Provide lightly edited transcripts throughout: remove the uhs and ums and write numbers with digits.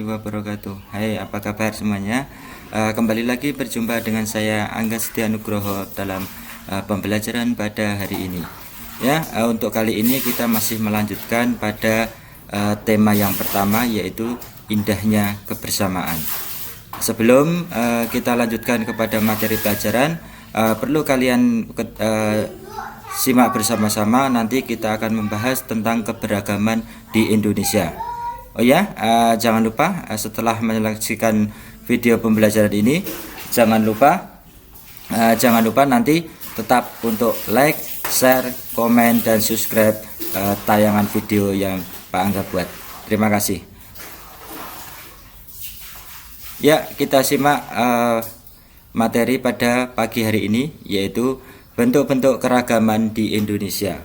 warahmatullahi wabarakatuh. Hai, apa kabar semuanya? Kembali lagi berjumpa dengan saya Angga Setia Nugroho dalam pembelajaran pada hari ini. Ya, untuk kali ini kita masih melanjutkan pada tema yang pertama, yaitu indahnya kebersamaan. Sebelum kita lanjutkan kepada materi pelajaran, perlu kalian simak bersama-sama. Nanti kita akan membahas tentang keberagaman di Indonesia. Oh ya, jangan lupa setelah menyaksikan video pembelajaran ini, jangan lupa nanti tetap untuk like, share, komen, dan subscribe tayangan video yang Pak Angga buat. Terima kasih. Ya, kita simak materi pada pagi hari ini, yaitu bentuk-bentuk keragaman di Indonesia.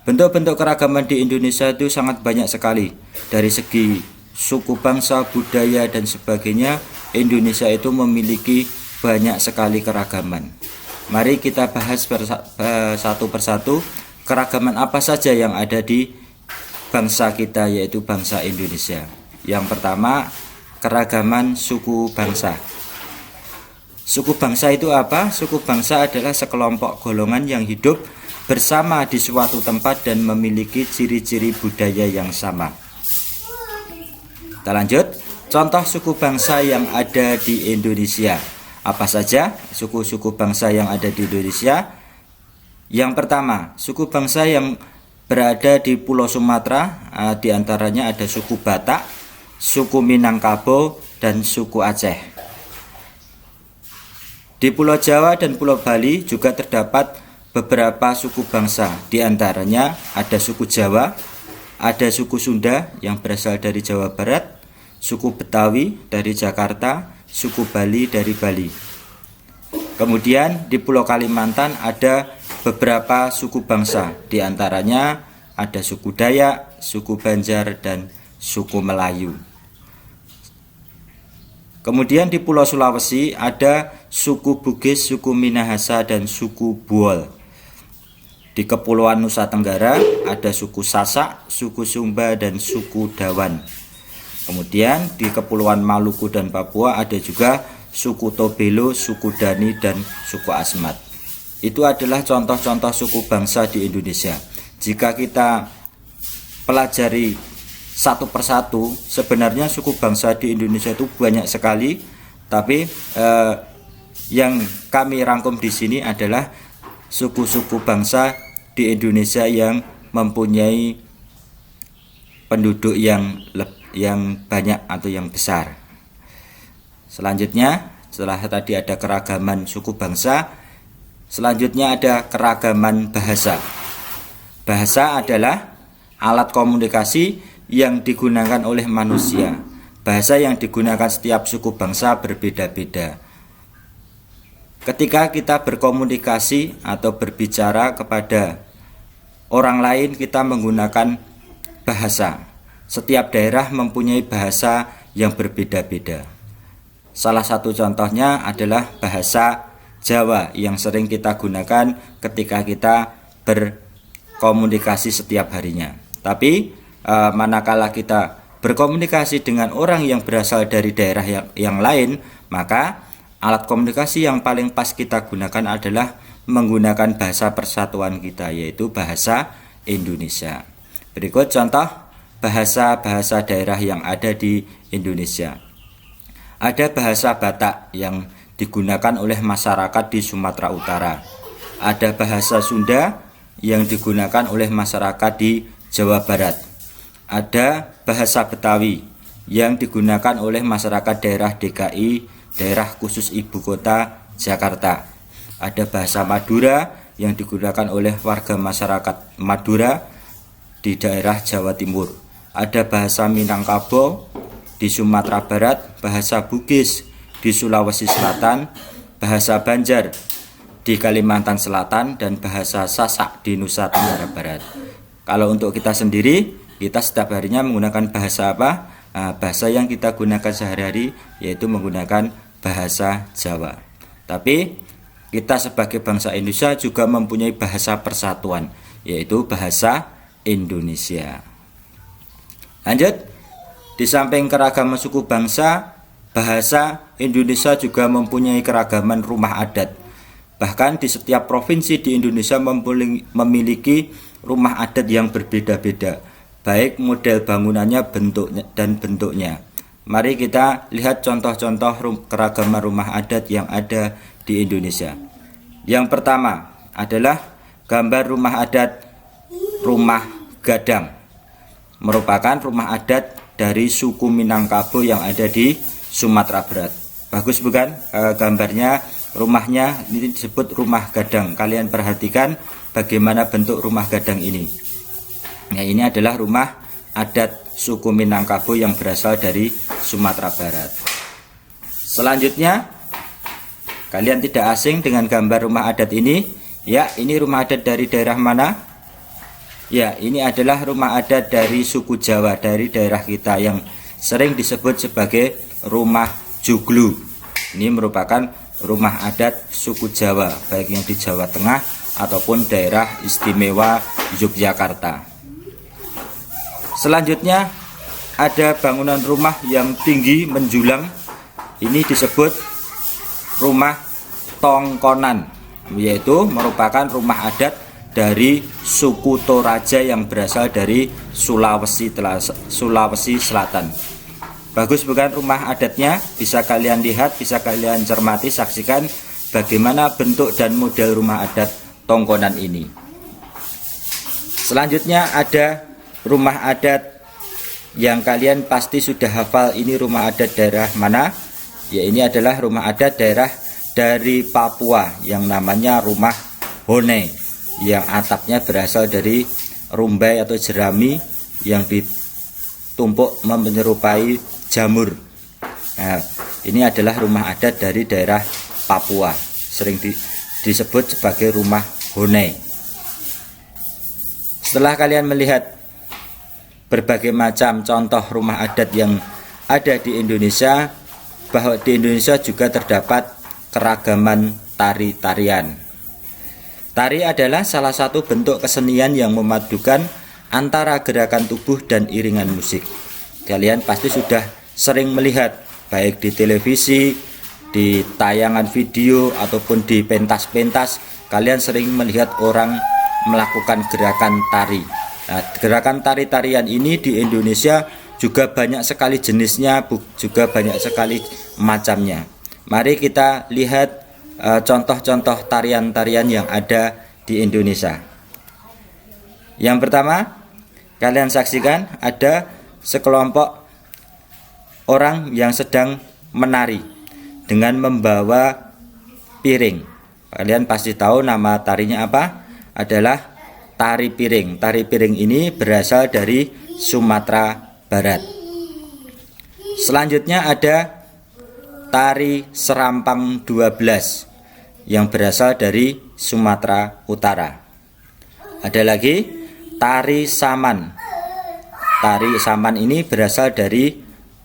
Bentuk-bentuk keragaman di Indonesia itu sangat banyak sekali. Dari segi suku, bangsa, budaya, dan sebagainya, Indonesia itu memiliki banyak sekali keragaman. Mari kita bahas satu persatu keragaman apa saja yang ada di bangsa kita, yaitu bangsa Indonesia. Yang pertama, keragaman suku bangsa. Suku bangsa itu apa? Suku bangsa adalah sekelompok golongan yang hidup bersama di suatu tempat dan memiliki ciri-ciri budaya yang sama. Kita lanjut. Contoh suku bangsa yang ada di Indonesia. Apa saja suku-suku bangsa yang ada di Indonesia? Yang pertama, suku bangsa yang berada di Pulau Sumatera, di antaranya ada suku Batak, suku Minangkabau, dan suku Aceh. Di Pulau Jawa dan Pulau Bali juga terdapat beberapa suku bangsa, di antaranya ada suku Jawa, ada suku Sunda yang berasal dari Jawa Barat, suku Betawi dari Jakarta, suku Bali dari Bali. Kemudian di Pulau Kalimantan ada beberapa suku bangsa, di antaranya ada suku Dayak, suku Banjar, dan suku Melayu. Kemudian di Pulau Sulawesi ada suku Bugis, suku Minahasa, dan suku Buol. Di Kepulauan Nusa Tenggara ada suku Sasak, suku Sumba, dan suku Dawan. Kemudian di Kepulauan Maluku dan Papua ada juga suku Tobelo, suku Dani, dan suku Asmat. Itu adalah contoh-contoh suku bangsa di Indonesia. Jika kita pelajari satu persatu, sebenarnya suku bangsa di Indonesia itu banyak sekali, tapi yang kami rangkum di sini adalah suku-suku bangsa di Indonesia yang mempunyai penduduk yang banyak atau yang besar. Selanjutnya, setelah tadi ada keragaman suku bangsa, selanjutnya ada keragaman bahasa. Bahasa adalah alat komunikasi yang digunakan oleh manusia. Bahasa yang digunakan setiap suku bangsa berbeda-beda. Ketika kita berkomunikasi atau berbicara kepada orang lain, kita menggunakan bahasa. Setiap daerah mempunyai bahasa yang berbeda-beda. Salah satu contohnya adalah bahasa Jawa yang sering kita gunakan ketika kita berkomunikasi setiap harinya. Tapi manakala kita berkomunikasi dengan orang yang berasal dari daerah yang lain, maka alat komunikasi yang paling pas kita gunakan adalah menggunakan bahasa persatuan kita, yaitu bahasa Indonesia. Berikut contoh bahasa-bahasa daerah yang ada di Indonesia. Ada bahasa Batak yang digunakan oleh masyarakat di Sumatera Utara. Ada bahasa Sunda yang digunakan oleh masyarakat di Jawa Barat. Ada bahasa Betawi yang digunakan oleh masyarakat daerah DKI, daerah khusus ibu kota Jakarta. Ada bahasa Madura yang digunakan oleh warga masyarakat Madura di daerah Jawa Timur. Ada bahasa Minangkabau di Sumatera Barat, bahasa Bugis di Sulawesi Selatan, bahasa Banjar di Kalimantan Selatan, dan bahasa Sasak di Nusa Tenggara Barat. Kalau untuk kita sendiri, kita setiap harinya menggunakan bahasa apa? Bahasa yang kita gunakan sehari-hari yaitu menggunakan bahasa Jawa. Tapi kita sebagai bangsa Indonesia juga mempunyai bahasa persatuan, yaitu bahasa Indonesia. Lanjut, Di samping keragaman suku bangsa, bahasa, Indonesia juga mempunyai keragaman rumah adat. Bahkan di setiap provinsi di Indonesia memiliki rumah adat yang berbeda-beda, baik model bangunannya, bentuknya. Mari kita lihat contoh-contoh keragaman rumah adat yang ada di Indonesia. Yang pertama adalah gambar rumah adat rumah gadang, merupakan rumah adat dari suku Minangkabau yang ada di Sumatera Barat. Bagus bukan gambarnya? Rumahnya ini disebut rumah gadang. Kalian perhatikan bagaimana bentuk rumah gadang ini. Nah, ini adalah rumah adat suku Minangkabau yang berasal dari Sumatera Barat. Selanjutnya, kalian tidak asing dengan gambar rumah adat ini. Ya, ini rumah adat dari daerah mana? Ya, ini adalah rumah adat dari suku Jawa, dari daerah kita yang sering disebut sebagai rumah joglo. Ini merupakan rumah adat suku Jawa, baik yang di Jawa Tengah ataupun daerah istimewa Yogyakarta. Selanjutnya ada bangunan rumah yang tinggi menjulang. Ini disebut rumah tongkonan, yaitu merupakan rumah adat dari suku Toraja yang berasal dari Sulawesi Selatan. Bagus bukan rumah adatnya? Bisa kalian lihat, bisa kalian cermati, saksikan bagaimana bentuk dan model rumah adat tongkonan ini. Selanjutnya ada rumah adat yang kalian pasti sudah hafal. Ini rumah adat daerah mana? Ya, ini adalah rumah adat daerah dari Papua yang namanya rumah Hone, yang atapnya berasal dari rumbai atau jerami yang ditumpuk menyerupai jamur. Nah, ini adalah rumah adat dari daerah Papua, sering disebut sebagai rumah Hone. Setelah kalian melihat berbagai macam contoh rumah adat yang ada di Indonesia, bahwa di Indonesia juga terdapat keragaman tari-tarian. Tari adalah salah satu bentuk kesenian yang memadukan antara gerakan tubuh dan iringan musik. Kalian pasti sudah sering melihat, baik di televisi, di tayangan video, ataupun di pentas-pentas. Kalian sering melihat orang melakukan gerakan tari. Nah, gerakan tari-tarian ini di Indonesia juga banyak sekali jenisnya, juga banyak sekali macamnya. Mari kita lihat contoh-contoh tarian-tarian yang ada di Indonesia. Yang pertama, kalian saksikan ada sekelompok orang yang sedang menari dengan membawa piring. Kalian pasti tahu nama tarinya apa? Adalah tari piring. Tari piring ini berasal dari Sumatera Barat. Selanjutnya ada tari serampang 12 yang berasal dari Sumatera Utara. Ada lagi tari saman. Tari saman ini berasal dari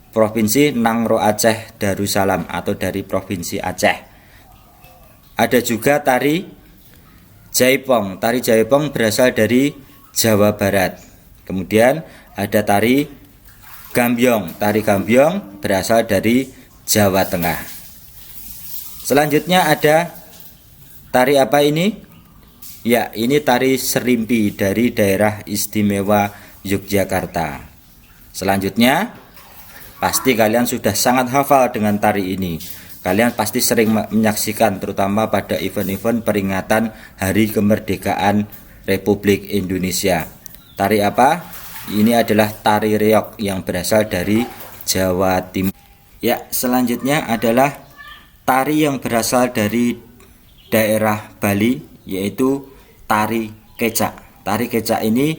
Provinsi Nangro Aceh Darussalam atau dari Provinsi Aceh. Ada juga tari jaipong. Tari jaipong berasal dari Jawa Barat. Kemudian ada tari gambyong. Tari gambyong berasal dari Jawa Tengah. Selanjutnya ada tari apa ini? Ya, ini tari serimpi dari daerah istimewa Yogyakarta. Selanjutnya, pasti kalian sudah sangat hafal dengan tari ini. Kalian pasti sering menyaksikan, terutama pada event-event peringatan Hari Kemerdekaan Republik Indonesia. Tari apa? Ini adalah tari reog yang berasal dari Jawa Timur. Ya, selanjutnya adalah tari yang berasal dari daerah Bali, yaitu tari kecak. Tari kecak ini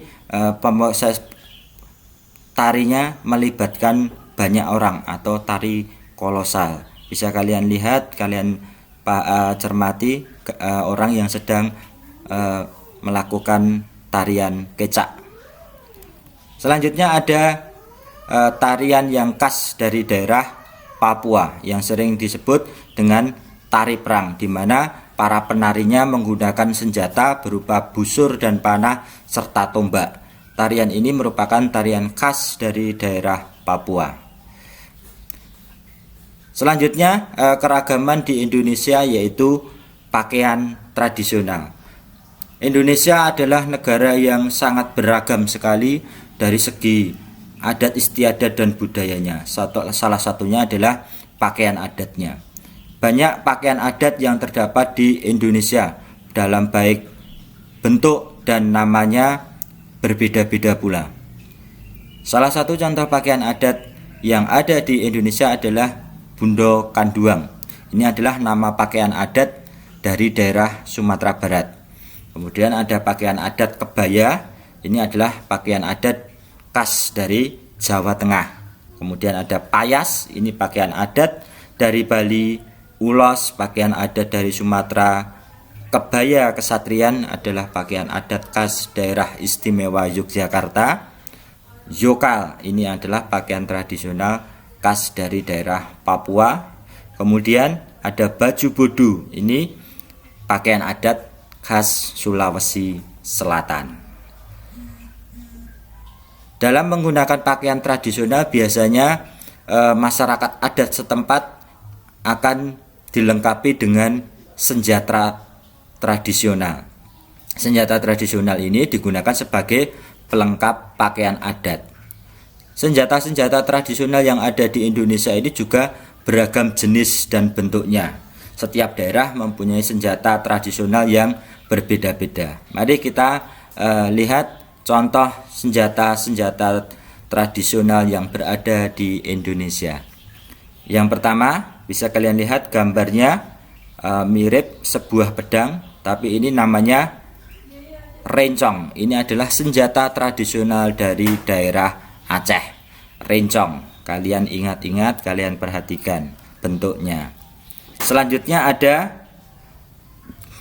tarinya melibatkan banyak orang atau tari kolosal. Bisa kalian lihat, kalian cermati orang yang sedang melakukan tarian kecak. Selanjutnya ada tarian yang khas dari daerah Papua yang sering disebut dengan tari perang, di mana para penarinya menggunakan senjata berupa busur dan panah serta tombak. Tarian ini merupakan tarian khas dari daerah Papua. Selanjutnya keragaman di Indonesia yaitu pakaian tradisional. Indonesia adalah negara yang sangat beragam sekali dari segi adat istiadat dan budayanya. Salah satunya adalah pakaian adatnya. Banyak pakaian adat yang terdapat di Indonesia dalam baik bentuk dan namanya berbeda-beda pula. Salah satu contoh pakaian adat yang ada di Indonesia adalah Bundo Kanduang. Ini adalah nama pakaian adat dari daerah Sumatera Barat. Kemudian ada pakaian adat kebaya. Ini adalah pakaian adat khas dari Jawa Tengah. Kemudian ada payas. Ini pakaian adat dari Bali. Ulos pakaian adat dari Sumatera. Kebaya kesatrian adalah pakaian adat khas daerah istimewa Yogyakarta. Yokal ini adalah pakaian tradisional khas dari daerah Papua. Kemudian ada baju bodu. Ini pakaian adat khas Sulawesi Selatan. Dalam menggunakan pakaian tradisional biasanya masyarakat adat setempat akan dilengkapi dengan senjata tradisional. Senjata tradisional ini digunakan sebagai pelengkap pakaian adat. Senjata-senjata tradisional yang ada di Indonesia ini juga beragam jenis dan bentuknya. Setiap daerah mempunyai senjata tradisional yang berbeda-beda. Mari kita lihat contoh senjata-senjata tradisional yang berada di Indonesia. Yang pertama, bisa kalian lihat gambarnya mirip sebuah pedang, tapi ini namanya rencong. Ini adalah senjata tradisional dari daerah Aceh. Rencong. Kalian ingat-ingat, kalian perhatikan bentuknya. Selanjutnya ada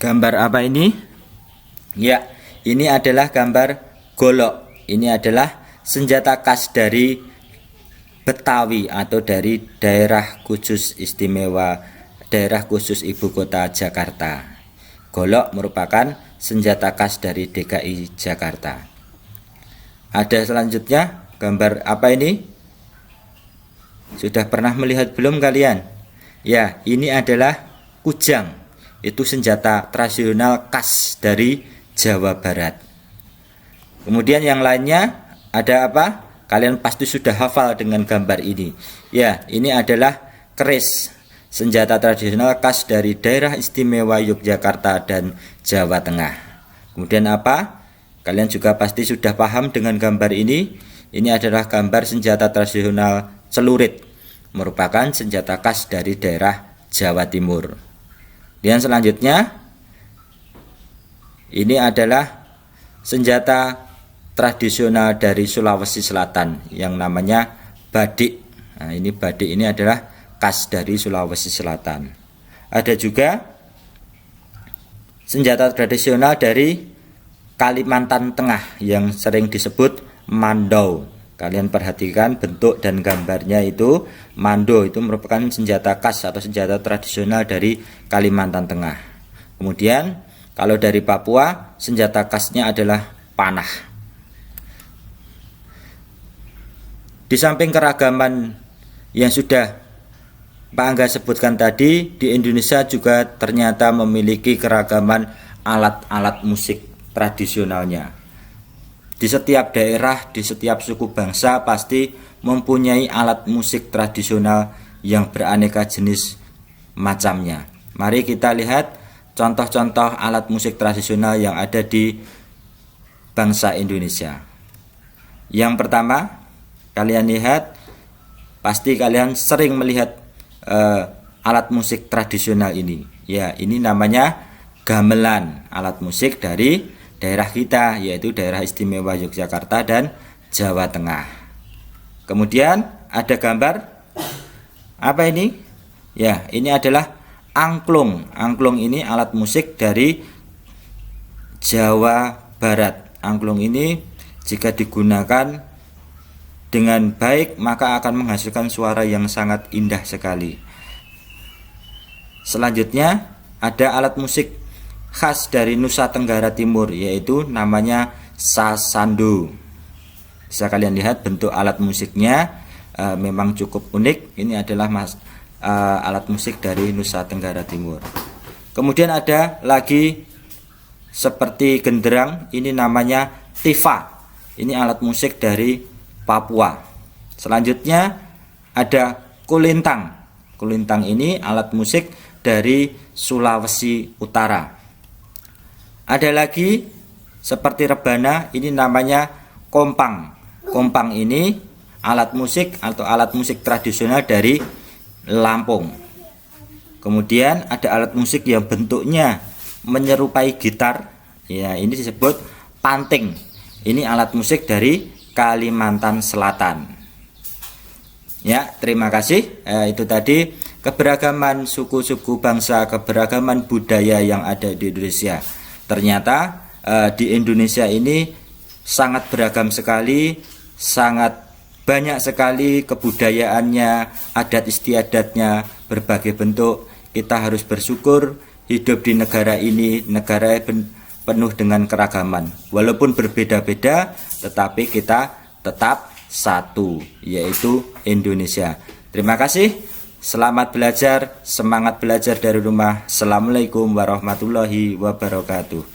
gambar apa ini? Ya, ini adalah gambar golok. Ini adalah senjata khas dari Betawi atau dari daerah khusus istimewa, daerah khusus ibu kota Jakarta. Golok merupakan senjata khas dari DKI Jakarta. Ada selanjutnya gambar apa ini? Sudah pernah melihat belum kalian? Ya, ini adalah kujang. Itu senjata tradisional khas dari Jawa Barat. Kemudian yang lainnya ada apa? Kalian pasti sudah hafal dengan gambar ini. Ya, ini adalah keris. Senjata tradisional khas dari daerah istimewa Yogyakarta dan Jawa Tengah. Kemudian apa? Kalian juga pasti sudah paham dengan gambar ini. Ini adalah gambar senjata tradisional celurit. Merupakan senjata khas dari daerah Jawa Timur. Dan selanjutnya, ini adalah senjata tradisional dari Sulawesi Selatan yang namanya badik. Nah, ini badik ini adalah khas dari Sulawesi Selatan. Ada juga senjata tradisional dari Kalimantan Tengah yang sering disebut mandau. Kalian perhatikan bentuk dan gambarnya itu. Mando itu merupakan senjata khas atau senjata tradisional dari Kalimantan Tengah. Kemudian kalau dari Papua, senjata khasnya adalah panah. Di samping keragaman yang sudah Pak Angga sebutkan tadi, di Indonesia juga ternyata memiliki keragaman alat-alat musik tradisionalnya. Di setiap daerah, di setiap suku bangsa pasti mempunyai alat musik tradisional yang beraneka jenis macamnya. Mari kita lihat contoh-contoh alat musik tradisional yang ada di bangsa Indonesia. Yang pertama, kalian lihat, pasti kalian sering melihat alat musik tradisional ini. Ya, ini namanya gamelan, alat musik dari daerah kita, yaitu daerah istimewa Yogyakarta dan Jawa Tengah. Kemudian ada gambar apa ini? Ya, ini adalah angklung. Angklung ini alat musik dari Jawa Barat. Angklung ini jika digunakan dengan baik maka akan menghasilkan suara yang sangat indah sekali. Selanjutnya ada alat musik khas dari Nusa Tenggara Timur, yaitu namanya sasando. Bisa kalian lihat bentuk alat musiknya. memang cukup unik. Ini adalah alat musik dari Nusa Tenggara Timur. Kemudian ada lagi seperti genderang, ini namanya tifa. Ini alat musik dari Papua. Selanjutnya ada kulintang. Kulintang ini alat musik dari Sulawesi Utara. Ada lagi seperti rebana, ini namanya kompang. Kompang ini alat musik atau alat musik tradisional dari Lampung. Kemudian ada alat musik yang bentuknya menyerupai gitar, ya ini disebut panting. Ini alat musik dari Kalimantan Selatan. Ya, terima kasih. Itu tadi keberagaman suku-suku bangsa, keberagaman budaya yang ada di Indonesia. Ternyata di Indonesia ini sangat beragam sekali, sangat banyak sekali kebudayaannya, adat istiadatnya, berbagai bentuk. Kita harus bersyukur hidup di negara ini, negara penuh dengan keragaman. Walaupun berbeda-beda, tetapi kita tetap satu, yaitu Indonesia. Terima kasih, selamat belajar, semangat belajar dari rumah. Assalamualaikum warahmatullahi wabarakatuh.